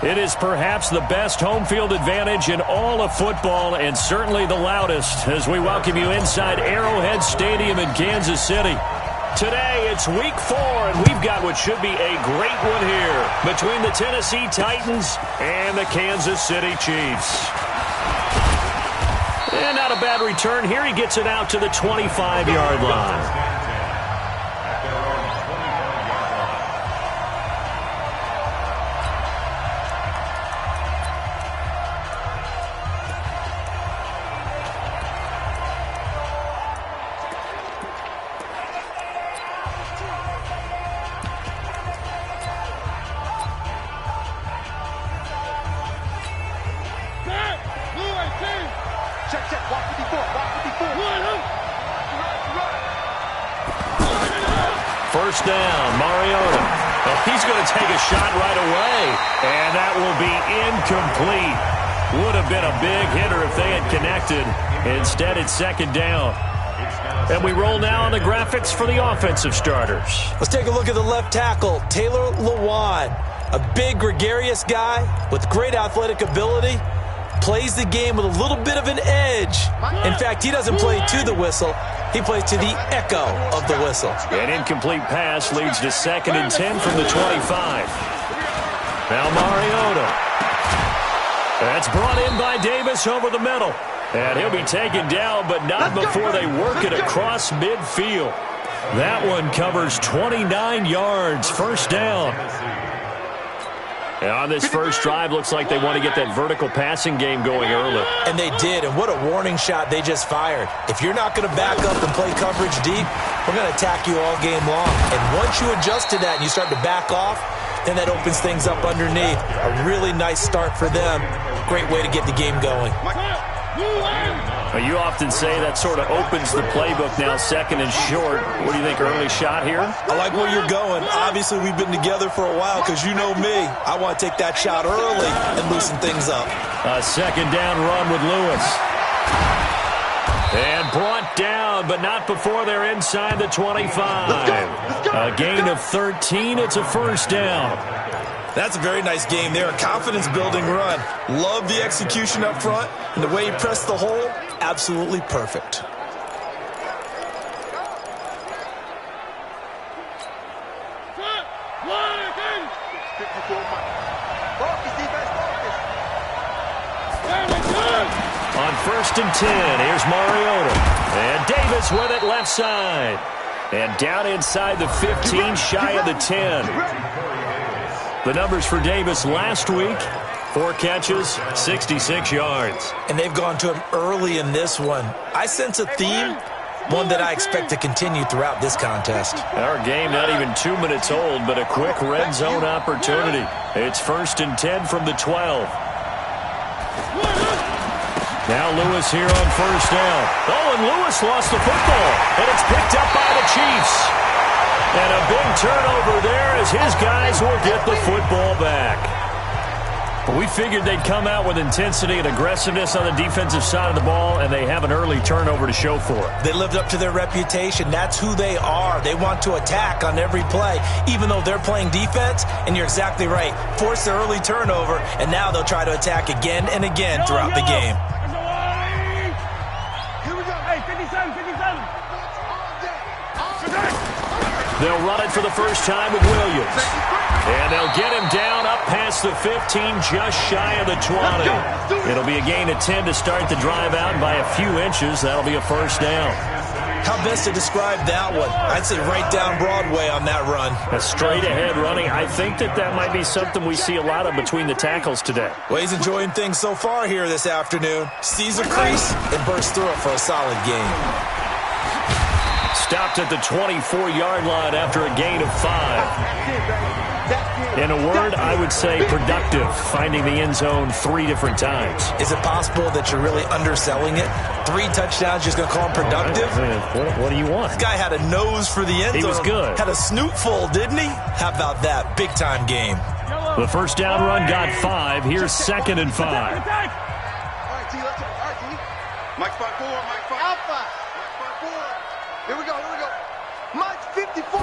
It is perhaps the best home field advantage in all of football and certainly the loudest as we welcome you inside Arrowhead Stadium in Kansas City. Today, it's week 4, and we've got what should be a great one here between the Tennessee Titans and the Kansas City Chiefs. And not a bad return here. He gets it out to the 25-yard line. First down, Mariota. Oh, he's going to take a shot right away, and that will be incomplete. Would have been a big hitter if they had connected. Instead, it's second down. And we roll now on the graphics for the offensive starters. Let's take a look at the left tackle, Taylor Lewan. A big, gregarious guy with great athletic ability. Plays the game with a little bit of an edge. In fact, he doesn't play to the whistle. He plays to the echo of the whistle. An incomplete pass leads to 2nd and 10 from the 25. Now Mariota. That's brought in by Davis over the middle. And he'll be taken down, but not before they work it across midfield. That one covers 29 yards. First down. And on this first drive, looks like they want to get that vertical passing game going early. And they did, and what a warning shot they just fired. If you're not going to back up and play coverage deep, we're going to attack you all game long. And once you adjust to that and you start to back off, then that opens things up underneath. A really nice start for them. Great way to get the game going. You often say that sort of opens the playbook now, 2nd and short. What do you think, early shot here? I like where you're going. Obviously, we've been together for a while because you know me. I want to take that shot early and loosen things up. A second down run with Lewis. And brought down, but not before they're inside the 25. A gain of 13. It's a first down. That's a very nice game there. A confidence-building run. Love the execution up front. And the way he pressed the hole, absolutely perfect. On 1st and 10, here's Mariota. And Davis with it left side. And down inside the 15, shy of the 10. The numbers for Davis last week, 4 catches, 66 yards. And they've gone to him early in this one. I sense a theme, one that I expect to continue throughout this contest. Our game not even 2 minutes old, but a quick red zone opportunity. It's 1st and 10 from the 12. Now Lewis here on first down. Oh, and Lewis lost the football, and it's picked up by the Chiefs. And a big turnover there as his guys will get the football back. But we figured they'd come out with intensity and aggressiveness on the defensive side of the ball, and they have an early turnover to show for it. They lived up to their reputation. That's who they are. They want to attack on every play, even though they're playing defense. And you're exactly right. Force the early turnover, and now they'll try to attack again and again throughout the game. Here we go. Hey, 57, 57. They'll run it for the first time with Williams. And they'll get him down up past the 15, just shy of the 20. It'll be a gain of 10 to start the drive out by a few inches. That'll be a first down. How best to describe that one? I'd say right down Broadway on that run. A straight-ahead running. I think that might be something we see a lot of between the tackles today. Well, he's enjoying things so far here this afternoon. Sees a crease and bursts through it for a solid game. Stopped at the 24-yard line after a gain of 5. In a word, I would say productive, finding the end zone 3 different times. Is it possible that you're really underselling it? 3 touchdowns, just going to call him productive? What do you want? This guy had a nose for the end zone. He was good. Had a snoot full, didn't he? How about that? Big-time game. The first down run got 5. Here's 2nd and 5. All right, T, let's go. All right, T. Mike spot 4, Mike spot Alpha. Mike spot 4. Here we go, here we go. Mike 54.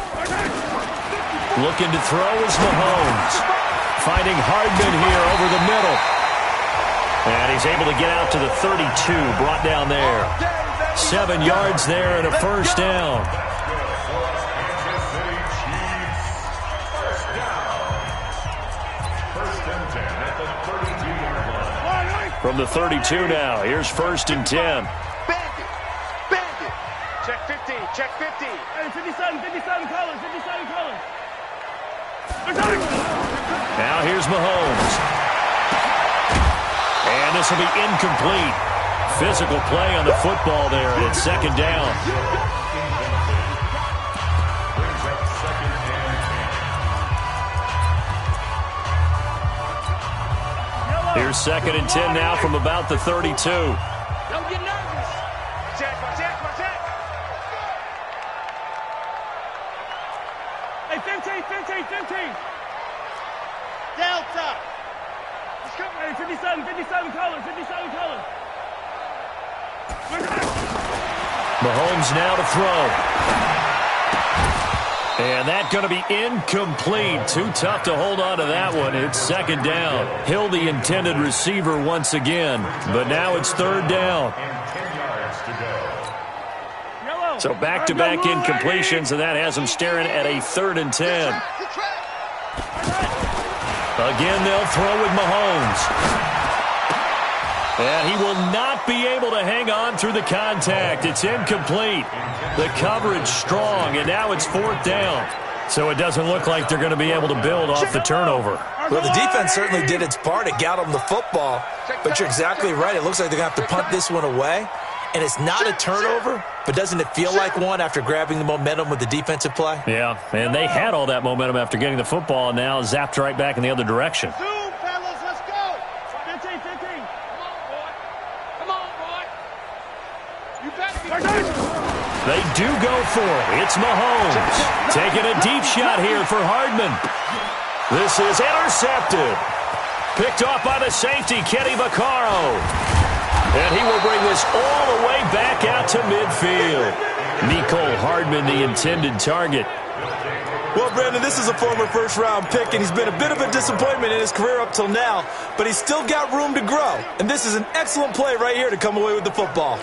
Looking to throw is Mahomes. Finding Hardman here over the middle. And he's able to get out to the 32, brought down there. 7 yards there and a first down. From the 32 now, here's 1st and 10. Bandit. Check 50, check 50. Hey, 57, Collins, 57, Collins. Now here's Mahomes. And this will be incomplete. Physical play on the football there, and it's 2nd down. Here's 2nd and 10 now from about the 32. Don't get nervous. Check. Hey, 15. Delta. Let's go. Hey, 57, Collins, 57, Collins. Mahomes now to throw. And that's going to be incomplete. Too tough to hold on to that one. It's 2nd down. Hill, the intended receiver once again. But now it's 3rd down. So back-to-back incompletions, and that has them staring at a 3rd and 10. Again, they'll throw with Mahomes. And he will not be able to hang on through the contact. It's incomplete. The coverage strong, and now it's 4th down. So it doesn't look like they're going to be able to build off the turnover. Well, the defense certainly did its part. It got them the football. But you're exactly right. It looks like they're going to have to punt this one away. And it's not a turnover, but doesn't it feel like one after grabbing the momentum with the defensive play? Yeah, and they had all that momentum after getting the football, and now zapped right back in the other direction. Zoom, fellas, let's go. 15. Come on, boy. You better be. They do go for it. It's Mahomes. Taking a deep shot here for Hardman. This is intercepted. Picked off by the safety, Kenny Vaccaro. And he will bring this all the way back out to midfield. Mecole Hardman, the intended target. Well, Brandon, this is a former first-round pick, and he's been a bit of a disappointment in his career up till now, but he's still got room to grow. And this is an excellent play right here to come away with the football.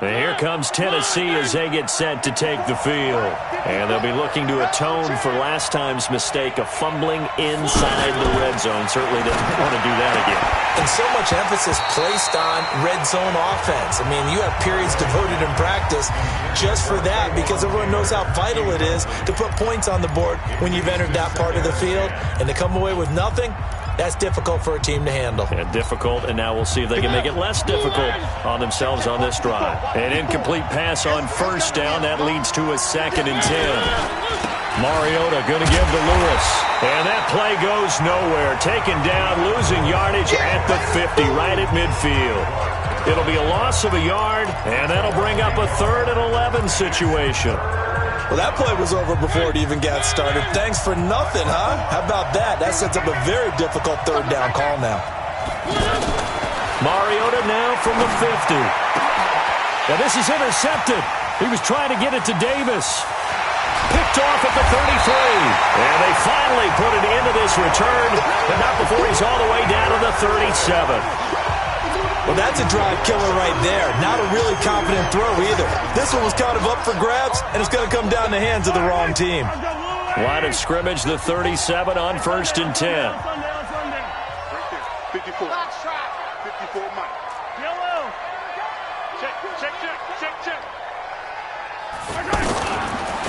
And here comes Tennessee as they get set to take the field. And they'll be looking to atone for last time's mistake of fumbling inside the red zone. Certainly doesn't want to do that again. And so much emphasis placed on red zone offense. I mean, you have periods devoted in practice just for that because everyone knows how vital it is to put points on the board when you've entered that part of the field. And to come away with nothing, that's difficult for a team to handle. Yeah, difficult, and now we'll see if they can make it less difficult on themselves on this drive. An incomplete pass on 1st down. That leads to a 2nd and 10. Mariota going to give to Lewis. And that play goes nowhere. Taken down, losing yardage at the 50, right at midfield. It'll be a loss of a yard, and that'll bring up a 3rd and 11 situation. Well, that play was over before it even got started. Thanks for nothing, huh? How about that? That sets up a very difficult 3rd down call now. Mariota now from the 50. Now this is intercepted. He was trying to get it to Davis. Picked off at the 33. And they finally put it into this return, but not before he's all the way down to the 37. Well, that's a drive killer right there. Not a really confident throw either. This one was kind of up for grabs, and it's going to come down the hands of the wrong team. Line of scrimmage, the 37 on 1st and 10. 54. 54, Mike. Yellow. Check.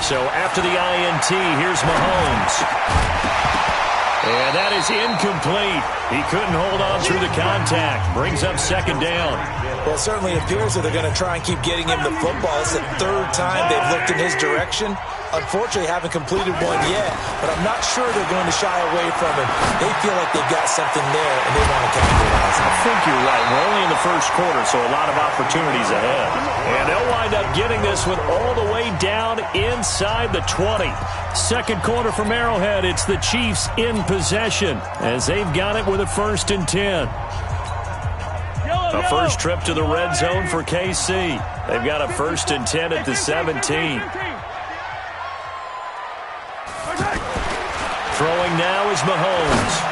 So after the INT, here's Mahomes. And that is incomplete. He couldn't hold on through the contact. Brings up 2nd down. Well, it certainly appears that they're going to try and keep getting him the football. It's the 3rd time they've looked in his direction. Unfortunately, haven't completed one yet, but I'm not sure they're going to shy away from him. They feel like they've got something there, and they want to capitalize on it. I think you're right. We're only in the 1st quarter, so a lot of opportunities ahead. And they'll wind up getting this one all the way down inside the 20. 2nd quarter from Arrowhead. It's the Chiefs in possession as they've got it with a 1st and 10. A first trip to the red zone for KC. They've got a 1st and 10 at the 17. Throwing now is Mahomes.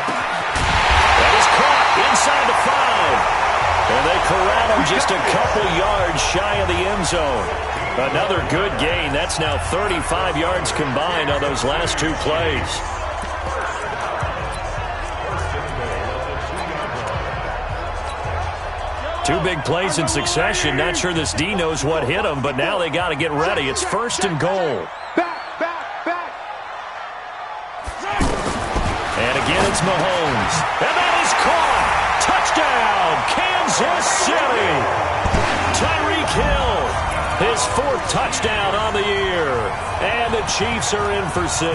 just a couple yards shy of the end zone. Another good gain. That's now 35 yards combined on those last two plays. Two big plays in succession. Not sure this D knows what hit him, but now they got to get ready. It's 1st and goal. Back. And again, it's Mahomes. And that is caught. Touchdown, Kansas City. Tyreek Hill, his 4th touchdown on the year. And the Chiefs are in for 6.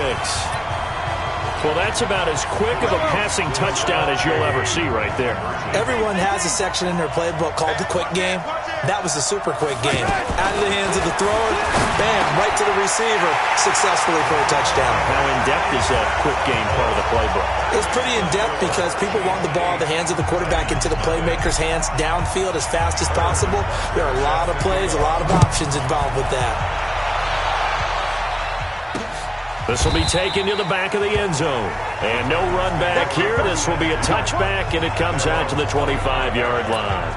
Well, that's about as quick of a passing touchdown as you'll ever see right there. Everyone has a section in their playbook called the quick game. That was a super quick game. Out of the hands of the thrower, bam, right to the receiver, successfully for a touchdown. How in-depth is that quick game part of the playbook? It's pretty in-depth because people want the ball in the hands of the quarterback into the playmaker's hands downfield as fast as possible. There are a lot of plays, a lot of options involved with that. This will be taken to the back of the end zone. And no run back here. This will be a touchback, and it comes out to the 25-yard line.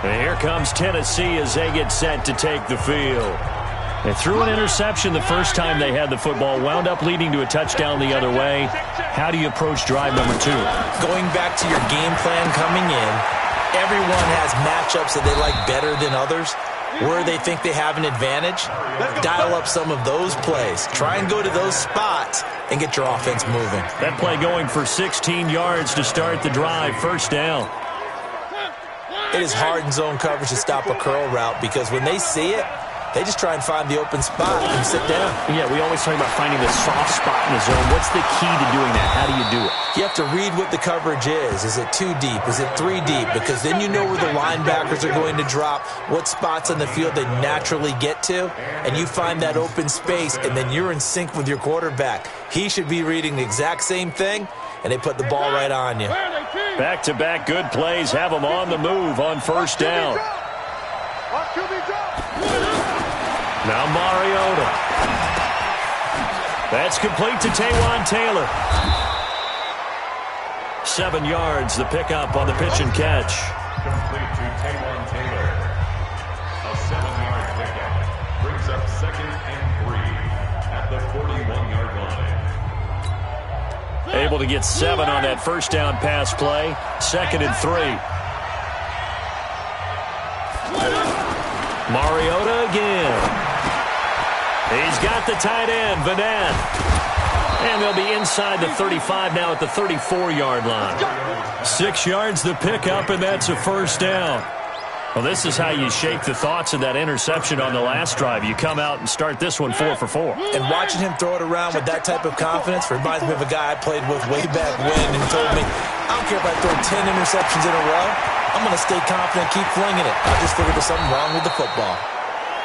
And here comes Tennessee as they get set to take the field. They threw an interception the first time they had the football, wound up leading to a touchdown the other way. How do you approach drive number 2? Going back to your game plan coming in, everyone has matchups that they like better than others. Where they think they have an advantage, dial up some of those plays. Try and go to those spots and get your offense moving. That play going for 16 yards to start the drive. 1st down. It is hard in zone coverage to stop a curl route because when they see it, they just try and find the open spot and sit down. Yeah, we always talk about finding the soft spot in the zone. What's the key to doing that? How do you do it? You have to read what the coverage is. Is it 2 deep? Is it 3 deep? Because then you know where the linebackers are going to drop, what spots on the field they naturally get to, and you find that open space, and then you're in sync with your quarterback. He should be reading the exact same thing, and they put the ball right on you. Back-to-back good plays have them on the move on 1st down. Now Mariota. That's complete to Taywan Taylor. 7 yards, the pickup on the pitch and catch. Complete to Taywan Taylor. A 7-yard pickup brings up 2nd and 3 at the 41-yard line. Able to get 7 on that 1st down pass play. 2nd and 3. Mariota again. He's got the tight end, Vanette. And they'll be inside the 35 now at the 34-yard line. 6 yards the pickup, and that's a 1st down. Well, this is how you shake the thoughts of that interception on the last drive. You come out and start this one 4 for 4. And watching him throw it around with that type of confidence reminds me of a guy I played with way back when and told me, I don't care if I throw 10 interceptions in a row. I'm going to stay confident, keep flinging it. I just figured there's something wrong with the football.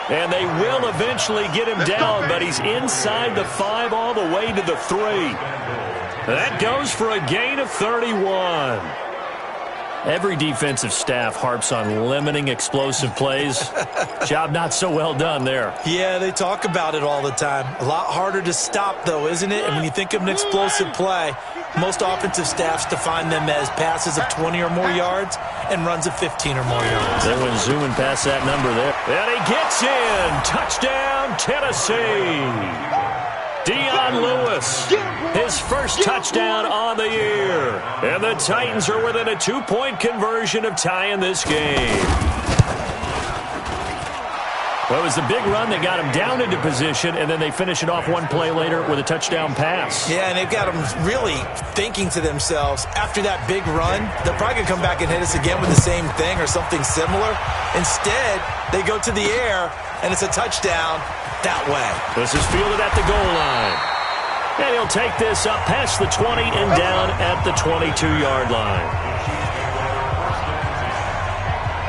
And they will eventually get him down, but he's inside the 5 all the way to the 3. That goes for a gain of 31. Every defensive staff harps on limiting explosive plays. Job not so well done there. Yeah, they talk about it all the time. A lot harder to stop, though, isn't it? And when you think of an explosive play, most offensive staffs define them as passes of 20 or more yards and runs of 15 or more yards. They went zooming past that number there. And he gets in. Touchdown, Tennessee. Dion Lewis, his first touchdown on the year. And the Titans are within a 2-point conversion of tying this game. Well, it was the big run that got them down into position, and then they finish it off one play later with a touchdown pass. Yeah, and they've got them really thinking to themselves, after that big run, they're probably going to come back and hit us again with the same thing or something similar. Instead, they go to the air, and it's a touchdown that way. This is fielded at the goal line. And he'll take this up past the 20 and down at the 22-yard line.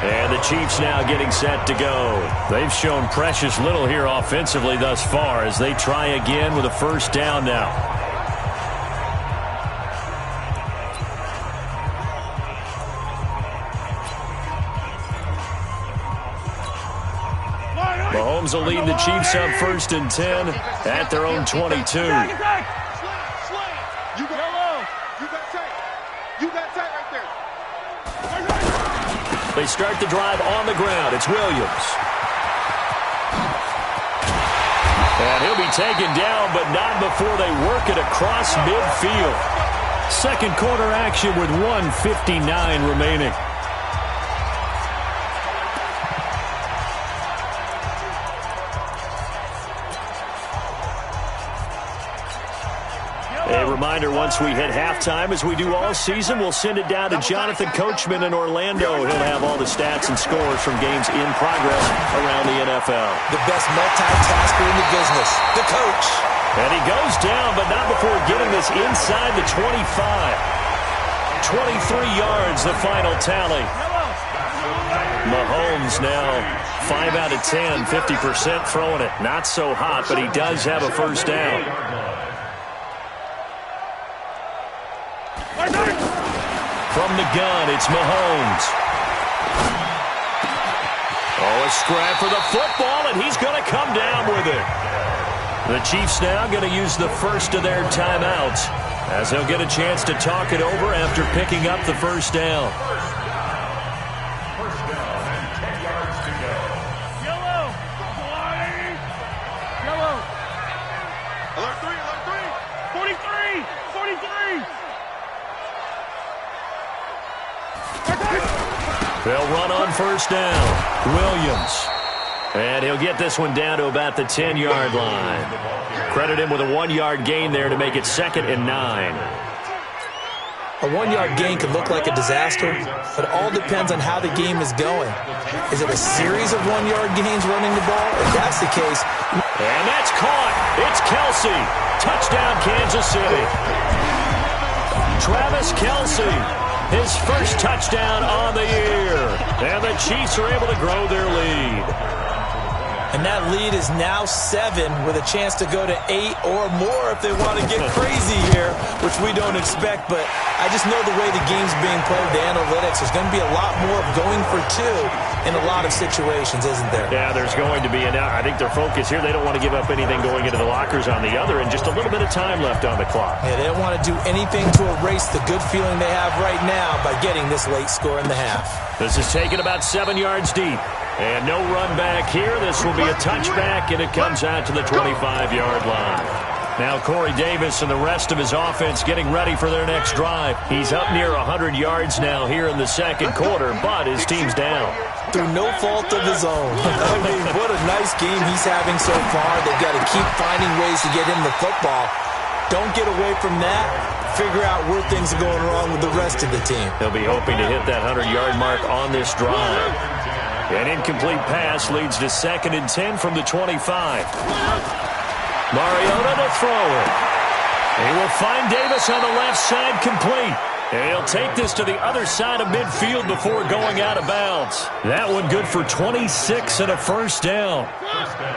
And the Chiefs now getting set to go. They've shown precious little here offensively thus far as they try again with a 1st down now. Mahomes will lead the Chiefs up 1st and 10 at their own 22. They start the drive on the ground. It's Williams. And he'll be taken down, but not before they work it across midfield. Second quarter action with 1:59 remaining. A reminder, once we hit halftime, as we do all season, we'll send it down to Jonathan Coachman in Orlando. He'll have all the stats and scores from games in progress around the NFL. The best multitasker in the business, the coach. And he goes down, but not before getting this inside the 25. 23 yards, the final tally. Mahomes now 5 out of 10, 50% throwing it. Not so hot, but he does have a first down. From the gun, it's Mahomes. Oh, a scrap for the football, and he's going to come down with it. The Chiefs now going to use the first of their timeouts, as they'll get a chance to talk it over after picking up the first down. First down and 10 yards to go. Yellow. Yellow. Alert 3, alert 3. 43. 43. They'll run on first down. Williams. And he'll get this one down to about the 10-yard line. Credit him with a 1-yard gain there to make it 2nd and 9. A 1-yard gain could look like a disaster, but it all depends on how the game is going. Is it a series of 1-yard gains running the ball? If that's the case... And that's caught. It's Kelsey. Touchdown, Kansas City. Travis Kelsey. His first touchdown on the year. And the Chiefs are able to grow their lead. And that lead is now 7 with a chance to go to 8 or more if they want to get crazy here, which we don't expect. But I just know the way the game's being played, the analytics, there's going to be a lot more of going for 2 in a lot of situations, isn't there? Yeah, there's going to be. And I think their focus here, they don't want to give up anything going into the lockers on the other, and just a little bit of time left on the clock. Yeah, they don't want to do anything to erase the good feeling they have right now by getting this late score in the half. This is taken about 7 yards deep. And no run back here. This will be a touchback, and it comes out to the 25-yard line. Now Corey Davis and the rest of his offense getting ready for their next drive. He's up near 100 yards now here in the second quarter, but his team's down. Through no fault of his own. I mean, what a nice game he's having so far. They've got to keep finding ways to get him the football. Don't get away from that. Figure out where things are going wrong with the rest of the team. They'll be hoping to hit that 100-yard mark on this drive. An incomplete pass leads to 2nd and 10 from the 25. Mariota to throw it. He will find Davis on the left side complete. And he'll take this to the other side of midfield before going out of bounds. That one good for 26 and a first down.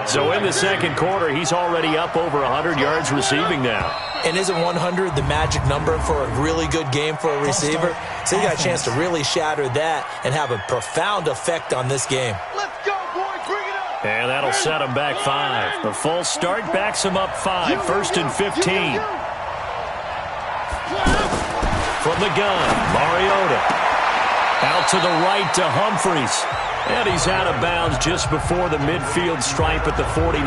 So in the second quarter, he's already up over 100 yards receiving now. And isn't 100 the magic number for a really good game for a receiver? So he got a chance to really shatter that and have a profound effect on this game. Let's go, boys. Bring it up. And that'll set him back 5. The full start backs him up 5. 1st and 15. From the gun, Mariota. Out to the right to Humphries. And he's out of bounds just before the midfield stripe at the 49.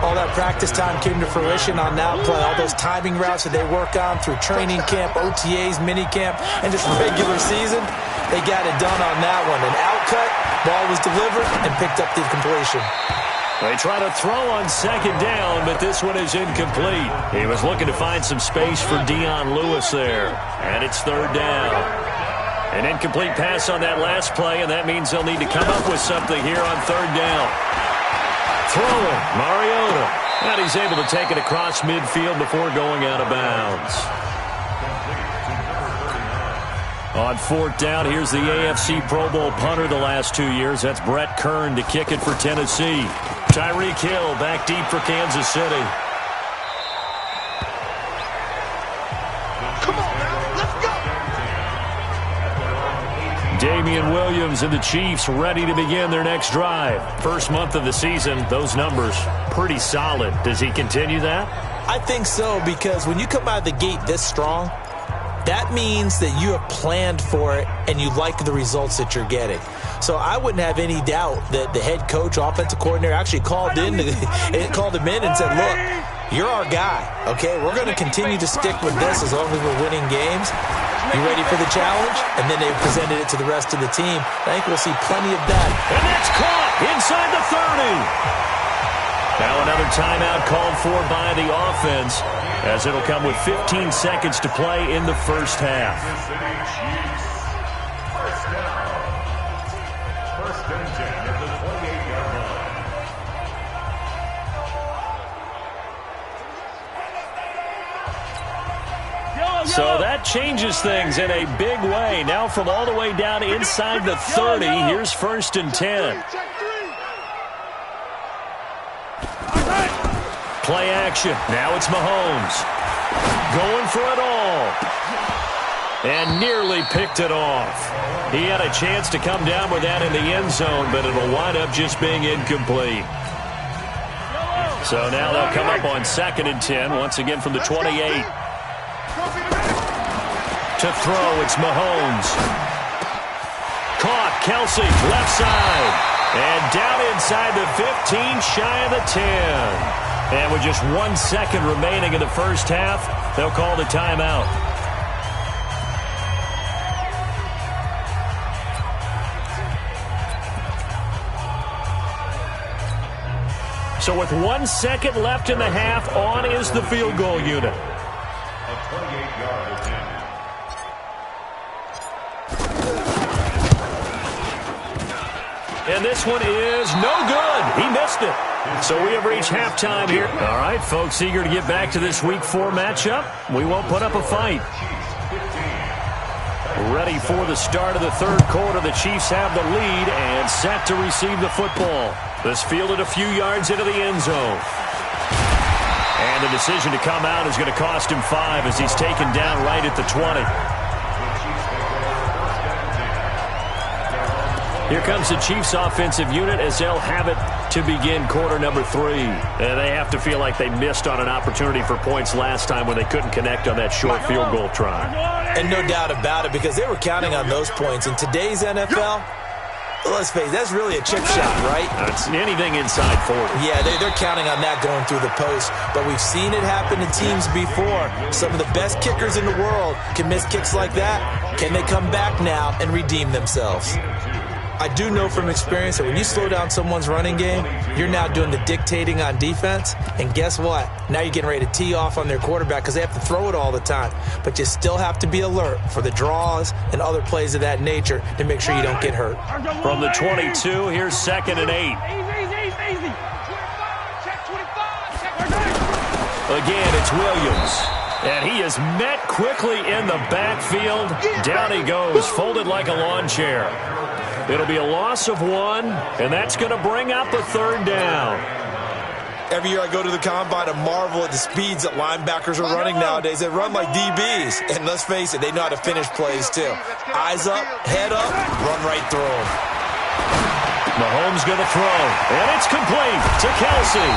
All that practice time came to fruition on that play. All those timing routes that they work on through training camp, OTAs, minicamp, and just regular season, they got it done on that one. An outcut, ball was delivered, and picked up the completion. They try to throw on 2nd down, but this one is incomplete. He was looking to find some space for Dion Lewis there. And it's 3rd down. An incomplete pass on that last play, and that means they'll need to come up with something here on 3rd down. Throwing, Mariota. And he's able to take it across midfield before going out of bounds. On 4th down, here's the AFC Pro Bowl punter the last 2 years. That's Brett Kern to kick it for Tennessee. Tyreek Hill back deep for Kansas City. Come on now, let's go. Damian Williams and the Chiefs ready to begin their next drive. First month of the season, those numbers pretty solid. Does he continue that? I think so, because when you come out of the gate this strong, that that means that you have planned for it and you like the results that you're getting. So I wouldn't have any doubt that the head coach, offensive coordinator, actually called him in and said, look, you're our guy, okay? We're going to continue to stick with this as long as we're winning games. You ready for the challenge? And then they presented it to the rest of the team. I think we'll see plenty of that. And that's caught inside the 30. Now another timeout called for by the offense, as it'll come with 15 seconds to play in the first half. First and 10 at the 28-yard line. So that changes things in a big way. Now from all the way down inside the 30, here's first and 10. Play action. Now it's Mahomes. Going for it all. And nearly picked it off. He had a chance to come down with that in the end zone, but it'll wind up just being incomplete. So now they'll come up on second and 10, once again from the 28. To throw, it's Mahomes. Caught, Kelsey, left side. And down inside the 15, shy of the 10. And with just 1 second remaining in the first half, they'll call the timeout. So with 1 second left in the half, on is the field goal unit. A 28-yard attempt. And this one is no good. He missed it. So we have reached halftime here. All right, folks, eager to get back to this Week 4 matchup. We won't put up a fight. Ready for the start of the third quarter. The Chiefs have the lead and set to receive the football. This fielded a few yards into the end zone. And the decision to come out is going to cost him 5 as he's taken down right at the 20. Here comes the Chiefs offensive unit as they'll have it to begin quarter number 3. And they have to feel like they missed on an opportunity for points last time when they couldn't connect on that short field goal try. And no doubt about it, because they were counting on those points. In today's NFL, let's face it, that's really a chip shot, right? It's anything inside 40. Yeah, they're counting on that going through the post. But we've seen it happen to teams before. Some of the best kickers in the world can miss kicks like that. Can they come back now and redeem themselves? I do know from experience that when you slow down someone's running game, you're now doing the dictating on defense. And guess what? Now you're getting ready to tee off on their quarterback because they have to throw it all the time. But you still have to be alert for the draws and other plays of that nature to make sure you don't get hurt. From the 22, here's second and 8. Easy. Check 25. Again, it's Williams. And he is met quickly in the backfield. Down he goes, folded like a lawn chair. It'll be a loss of 1, and that's going to bring up a third down. Every year I go to the combine and marvel at the speeds that linebackers are running nowadays. They run like DBs. And let's face it, they know how to finish plays too. Eyes up, head up, run right through them. Mahomes going to throw, and it's complete to Kelsey.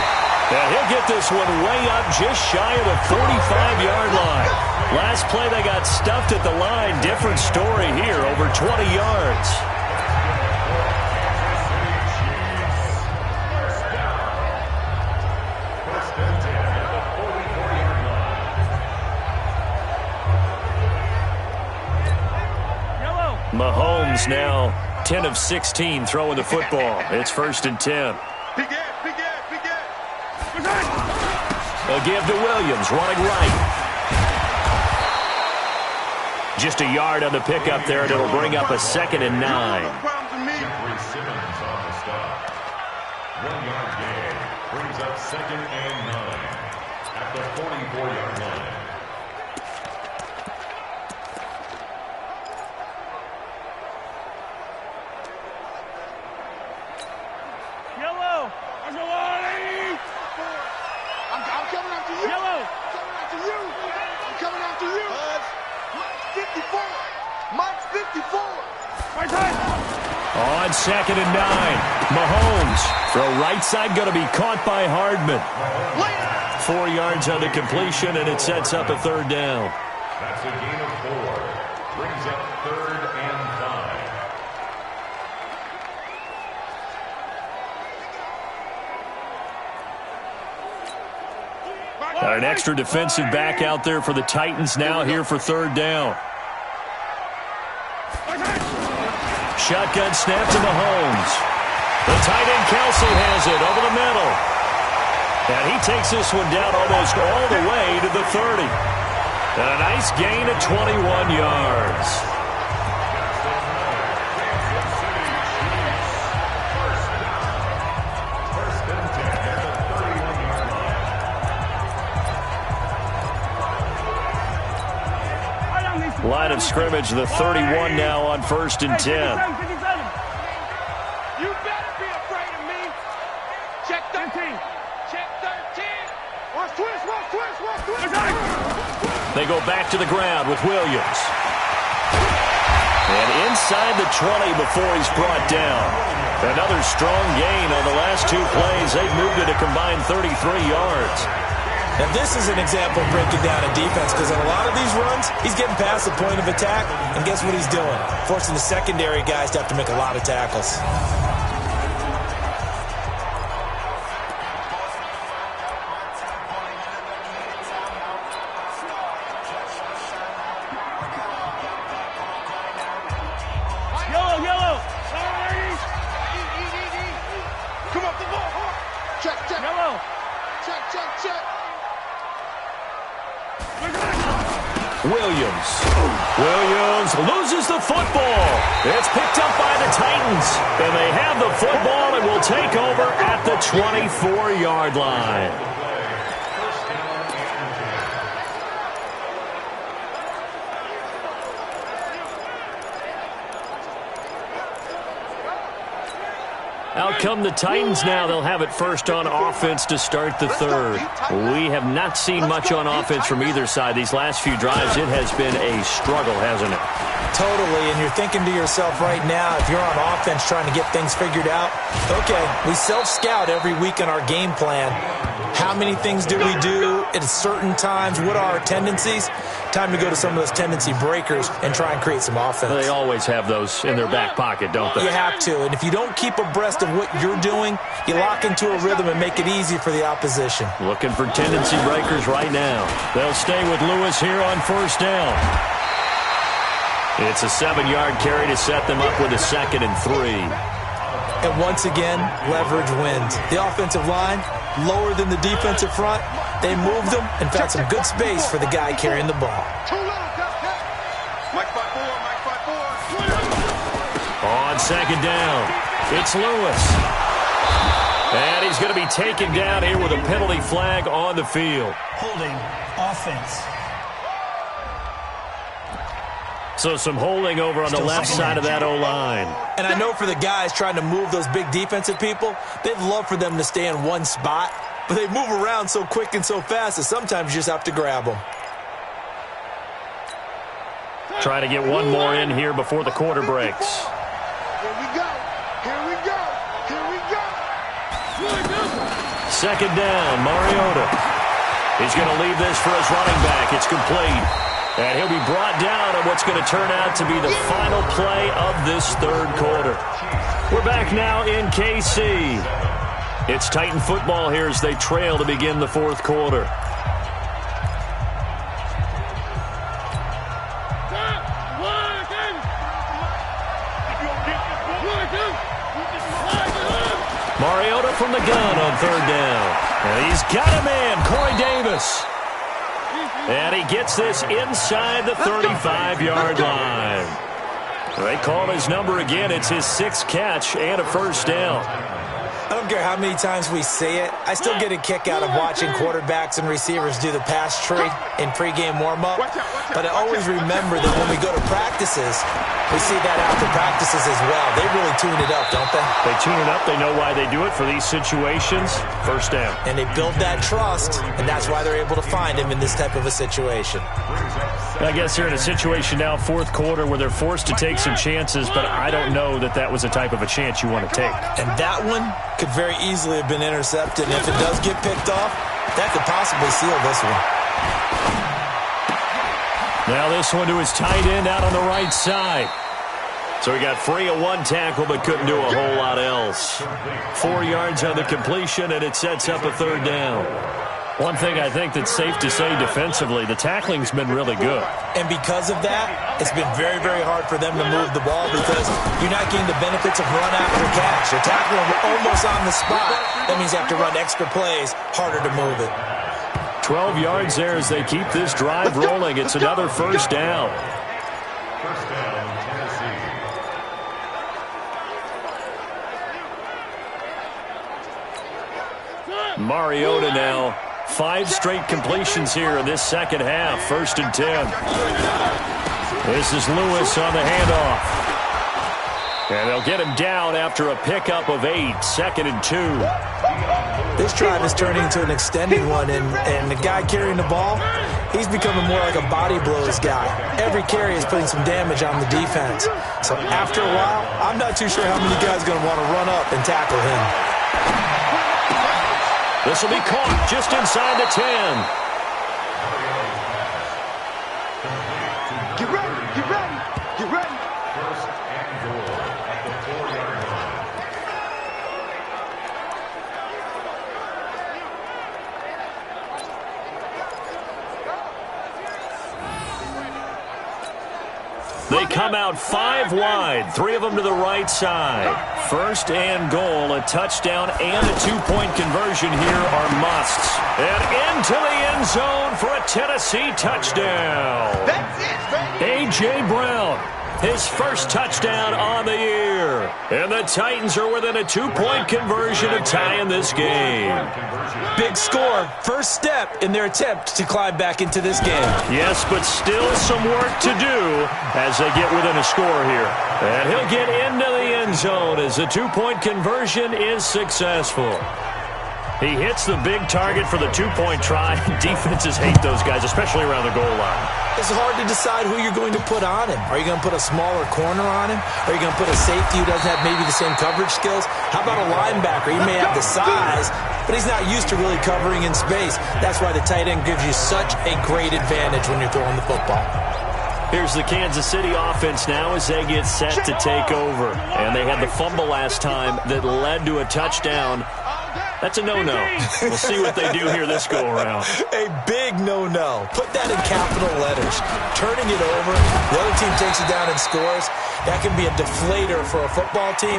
And he'll get this one way up just shy of the 45-yard line. Last play they got stuffed at the line. Different story here, over 20 yards. Mahomes now 10 of 16 throwing the football. It's first and 10. A give to Williams, running right. Just a yard on the pickup there, and it'll bring up a second and 9. Jeffrey Simmons on the stop. 1 yard gain brings up second and 9 at the 44-yard line. On second and 9, Mahomes. Throw right side going to be caught by Hardman. 4 yards on the completion, and it sets up a third down. That's a gain of 4. Got an extra defensive back out there for the Titans now here for third down. Shotgun snap to Mahomes. The tight end Kelsey has it over the middle. And he takes this one down almost all the way to the 30. And a nice gain of 21 yards. Line of scrimmage, the 31 now on 1st and 10. You better be afraid of me. Check 13. Check 13. Watch twist, watch twist, watch twist. They go back to the ground with Williams. And inside the 20 before he's brought down. Another strong gain on the last two plays. They've moved it a combined 33 yards. Now, this is an example of breaking down a defense because on a lot of these runs, he's getting past the point of attack, and guess what he's doing? Forcing the secondary guys to have to make a lot of tackles. Yellow, yellow. Come up the ball. Check, check. Yellow. Check, check, check. Williams loses the football. It's picked up by the Titans. And they have the football and will take over at the 24-yard line. Out come the Titans now. They'll have it first on offense to start the third. We have not seen much on offense from either side. These last few drives, it has been a struggle, hasn't it? Totally, and you're thinking to yourself right now, if you're on offense trying to get things figured out, okay, we self-scout every week in our game plan. How many things do we do at certain times? What are our tendencies? Time to go to some of those tendency breakers and try and create some offense. They always have those in their back pocket, don't they? You have to, and if you don't keep abreast of what you're doing, you lock into a rhythm and make it easy for the opposition. Looking for tendency breakers right now. They'll stay with Lewis here on first down. It's a 7-yard carry to set them up with a 2nd and 3. And once again, leverage wins. The offensive line, lower than the defensive front. They moved them and found some good space for the guy carrying the ball. Mike 5-4, Mike 5-4. On 2nd down, it's Lewis. And he's going to be taken down here with a penalty flag on the field. Holding offense. So some holding over on the left side of that O-line. And I know for the guys trying to move those big defensive people, they'd love for them to stay in one spot, but they move around so quick and so fast that sometimes you just have to grab them. Trying to get one more in here before the quarter breaks. Here we go. Here we go. Here we go. 2nd down, Mariota. He's going to leave this for his running back. It's complete. And he'll be brought down on what's going to turn out to be the final play of this third quarter. We're back now in KC. It's Titan football here as they trail to begin the fourth quarter. Mariota from the gun on 3rd down. And he's got a man, Corey Davis. And he gets this inside the 35-yard line. They call his number again. It's his 6th catch and a first down. I don't care how many times we say it, I still get a kick out of watching quarterbacks and receivers do the pass tree in pregame warm-up. But I always remember that when we go to practices, we see that after practices as well. They really tune it up, don't they? They tune it up. They know why they do it for these situations. First down. And they build that trust, and that's why they're able to find him in this type of a situation. I guess they're in a situation now, fourth quarter, where they're forced to take some chances, but I don't know that that was the type of a chance you want to take. And that one could very easily have been intercepted. And if it does get picked off, that could possibly seal this one. Now this one to his tight end out on the right side. So he got free of one tackle but couldn't do a whole lot else. 4 yards on the completion, and it sets up a third down. One thing I think that's safe to say defensively, the tackling's been really good. And because of that, it's been very, very hard for them to move the ball because you're not getting the benefits of run after catch. You're tackling almost on the spot. That means you have to run extra plays, harder to move it. 12 yards there as they keep this drive rolling. It's another first down. First down, Tennessee. Mariota now. 5 straight completions here in this second half. 1st and 10. This is Lewis on the handoff. And they'll get him down after a pickup of 8. 2nd and 2. This drive is turning into an extended one, and the guy carrying the ball, he's becoming more like a body blows guy. Every carry is putting some damage on the defense. So after a while, I'm not too sure how many guys are going to want to run up and tackle him. This will be caught just inside the 10. Get ready, get ready, get ready. First and goal at the 4-yard line. They come out 5 wide, 3 of them to the right side. 1st and goal, a touchdown and a 2-point conversion here are musts. And into the end zone for a Tennessee touchdown. That's it, baby. A.J. Brown, his first touchdown on the year. And the Titans are within a 2-point conversion of tying this game. Big score, first step in their attempt to climb back into this game. Yes, but still some work to do as they get within a score here. And he'll get into the end zone as the 2-point conversion is successful. He hits the big target for the 2-point try. Defenses hate those guys, especially around the goal line. It's hard to decide who you're going to put on him. Are you going to put a smaller corner on him? Are you going to put a safety who doesn't have maybe the same coverage skills? How about a linebacker? He may have the size, but he's not used to really covering in space. That's why the tight end gives you such a great advantage when you're throwing the football. Here's the Kansas City offense now as they get set to take over. And they had the fumble last time that led to a touchdown. That's a no-no. We'll see what they do here this go-around. A big no-no. Put that in capital letters. Turning it over, the other team takes it down and scores. That can be a deflator for a football team.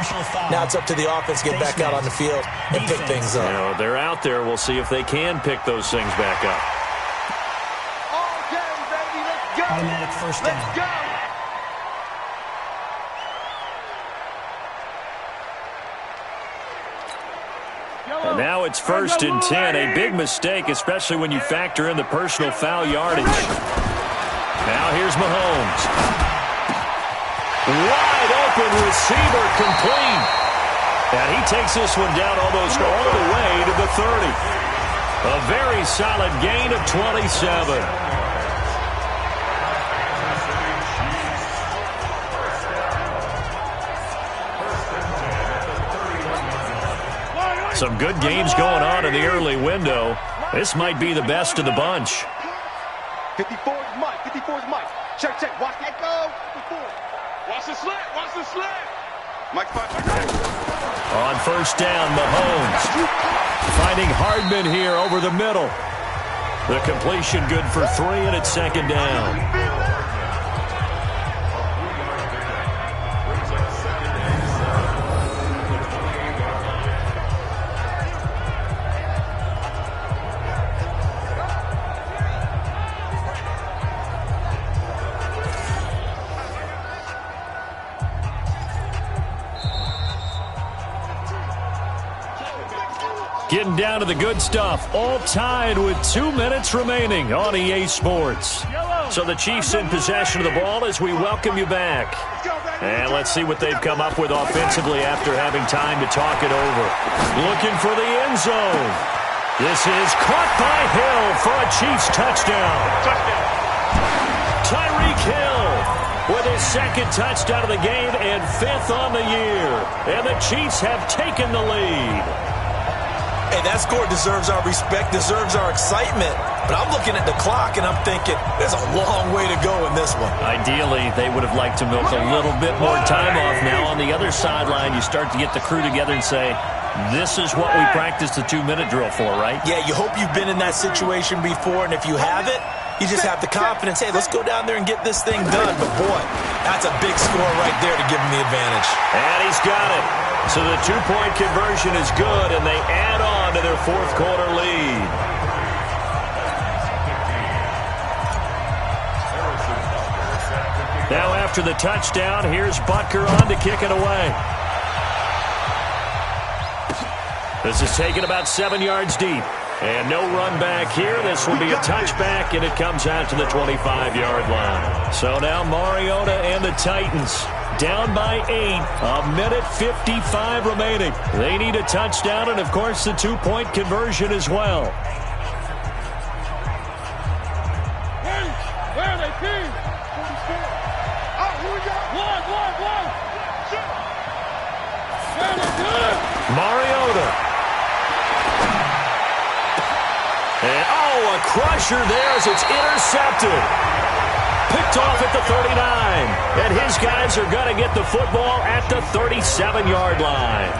Now it's up to the offense to get back out on the field and pick things up. You know, they're out there. We'll see if they can pick those things back up. Okay, baby, let's go. Automatic first down. Let's go. And now it's 1st and 10. A big mistake, especially when you factor in the personal foul yardage. Now here's Mahomes. Wide open receiver complete. And he takes this one down almost all the way to the 30. A very solid gain of 27. Some good games going on in the early window. This might be the best of the bunch. 54 is Mike. 54 is Mike. Check, check. Watch that go. 54. Watch the slant. Watch the slant. Mike 5. On 1st down, Mahomes. Finding Hardman here over the middle. The completion good for 3, and it's 2nd down. Getting down to the good stuff, all tied with 2 minutes remaining on EA Sports. So the Chiefs in possession of the ball as we welcome you back. And let's see what they've come up with offensively after having time to talk it over. Looking for the end zone. This is caught by Hill for a Chiefs touchdown. Tyreek Hill with his 2nd touchdown of the game and 5th on the year. And the Chiefs have taken the lead. Hey, that score deserves our respect, deserves our excitement. But I'm looking at the clock, and I'm thinking there's a long way to go in this one. Ideally, they would have liked to milk a little bit more time off. Now, on the other sideline, you start to get the crew together and say, This is what we practiced the 2-minute drill for, right? Yeah, you hope you've been in that situation before, and if you haven't, you just have the confidence, hey, let's go down there and get this thing done. But, boy, that's a big score right there to give him the advantage. And he's got it. So the 2-point conversion is good, and they add on to their fourth quarter lead. Now after the touchdown, here's Butker on to kick it away. This is taken about 7 yards deep. And no run back here. This will be a touchback, and it comes out to the 25-yard line. So now Mariota and the Titans down by 8. 1:55 remaining. They need a touchdown and, of course, the 2-point conversion as well. Where are they, team? 44. Oh, here we go. One. Where are they good? Mariota. And, a crusher there as it's intercepted. Picked off at the 39. And his guys are going to get the football at the 37-yard line.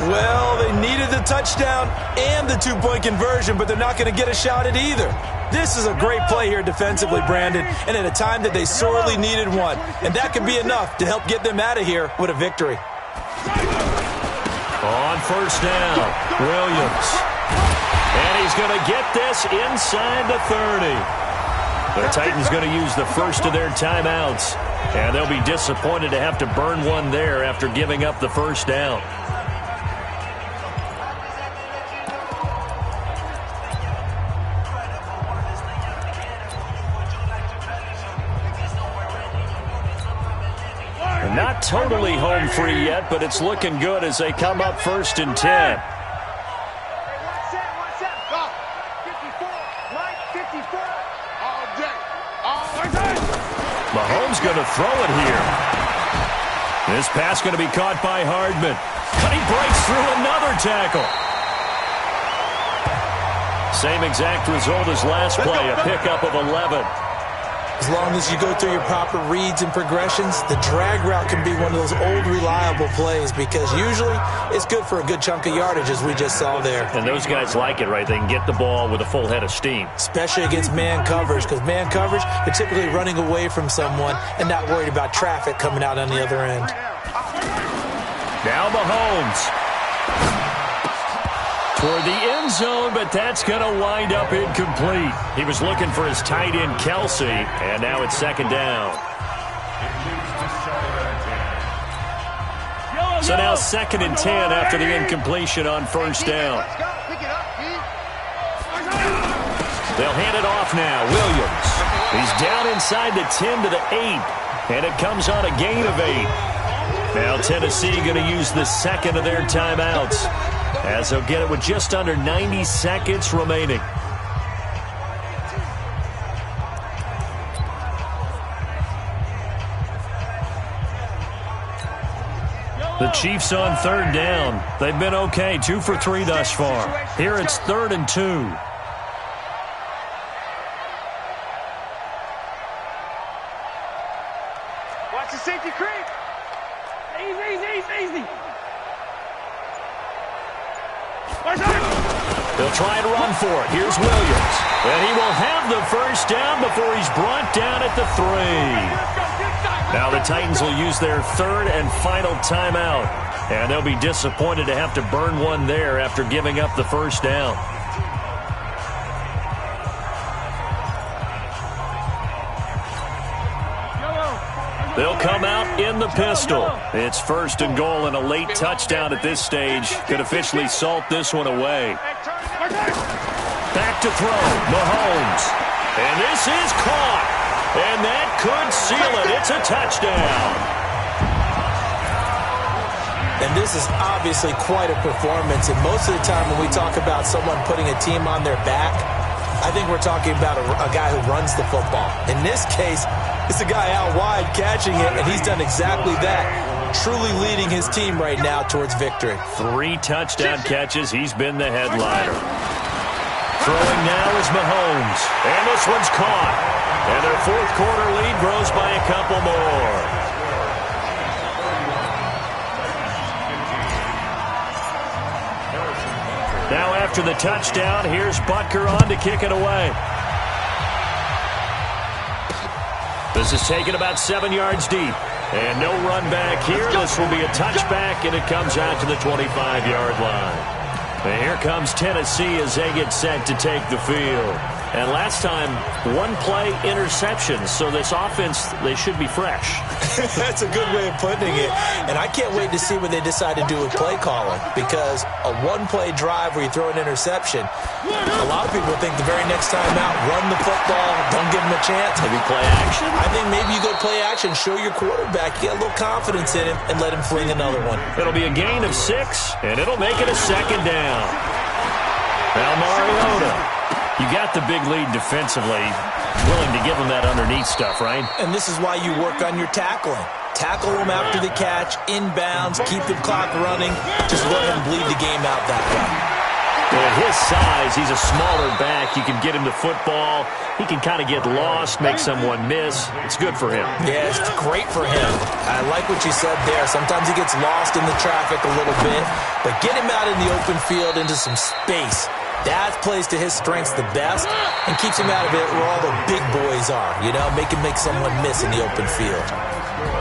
Well, they needed the touchdown and the 2-point conversion, but they're not going to get a shot at either. This is a great play here defensively, Brandon, and at a time that they sorely needed one. And that could be enough to help get them out of here with a victory. On first down, Williams. And he's going to get this inside the 30. The Titans going to use the first of their timeouts. And they'll be disappointed to have to burn one there after giving up the first down. Not totally home free yet, but it's looking good as they come up 1st and 10. Mahomes going to throw it here. This pass going to be caught by Hardman. But he breaks through another tackle. Same exact result as last play, a pickup of 11. As long as you go through your proper reads and progressions, the drag route can be one of those old reliable plays because usually it's good for a good chunk of yardage as we just saw there. And those guys like it, right? They can get the ball with a full head of steam. Especially against man coverage because man coverage, they're typically running away from someone and not worried about traffic coming out on the other end. Now Mahomes. Toward the end zone, but that's going to wind up incomplete. He was looking for his tight end, Kelsey, and now it's 2nd down. So now 2nd and 10 after the incompletion on first down. They'll hand it off now. Williams. He's down inside the 10 to the 8, and it comes on a gain of 8. Now Tennessee going to use the second of their timeouts, as they'll get it with just under 90 seconds remaining. The Chiefs on 3rd down. They've been okay, 2 for 3 thus far. Here it's 3rd and 2. Watch the safety creep. Easy. They'll try and run for it. Here's Williams. And he will have the first down before he's brought down at the 3. Now the Titans will use their 3rd and final timeout. And they'll be disappointed to have to burn one there after giving up the first down. They'll come out in the pistol. It's 1st and goal and a late touchdown at this stage could officially salt this one away. Back to throw, Mahomes. And this is caught. And that could seal it. It's a touchdown. And this is obviously quite a performance. And most of the time when we talk about someone putting a team on their back, I think we're talking about a guy who runs the football. In this case, it's a guy out wide catching it, and he's done exactly that, truly leading his team right now towards victory. 3 touchdown catches. He's been the headliner. Throwing now is Mahomes, and this one's caught. And their 4th quarter lead grows by a couple more. After the touchdown, here's Butker on to kick it away. This is taken about 7 yards deep. And no run back here. This will be a touchback, and it comes out to the 25-yard line. And here comes Tennessee as they get set to take the field. And last time, one-play interception. So this offense, they should be fresh. That's a good way of putting it. And I can't wait to see what they decide to do with play calling, because a one-play drive where you throw an interception, a lot of people think the very next time out, run the football, don't give them a chance. Maybe play action? I think maybe you go play action, show your quarterback, get a little confidence in him, and let him fling another one. It'll be a gain of 6, and it'll make it a second down. Now Mariota. You got the big lead defensively, willing to give them that underneath stuff, right? And this is why you work on your tackling. Tackle them after the catch, inbounds, keep the clock running. Just let him bleed the game out that way. At his size, he's a smaller back. You can get him the football. He can kind of get lost, make someone miss. It's good for him. Yeah, it's great for him. I like what you said there. Sometimes he gets lost in the traffic a little bit, but get him out in the open field into some space. That plays to his strengths the best and keeps him out of it where all the big boys are, you know, make him make someone miss in the open field.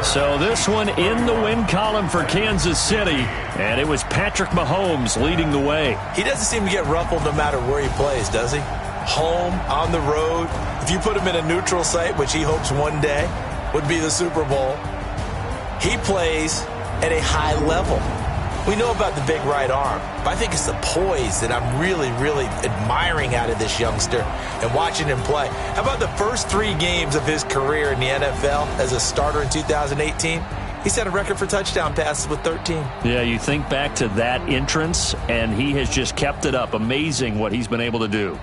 So this one in the win column for Kansas City, and it was Patrick Mahomes leading the way. He doesn't seem to get ruffled no matter where he plays, does he? Home, on the road. If you put him in a neutral site, which he hopes one day would be the Super Bowl, he plays at a high level. We know about the big right arm, but I think it's the poise that I'm really, really admiring out of this youngster and watching him play. How about the first 3 games of his career in the NFL as a starter in 2018? He set a record for touchdown passes with 13. Yeah, you think back to that entrance, and he has just kept it up. Amazing what he's been able to do.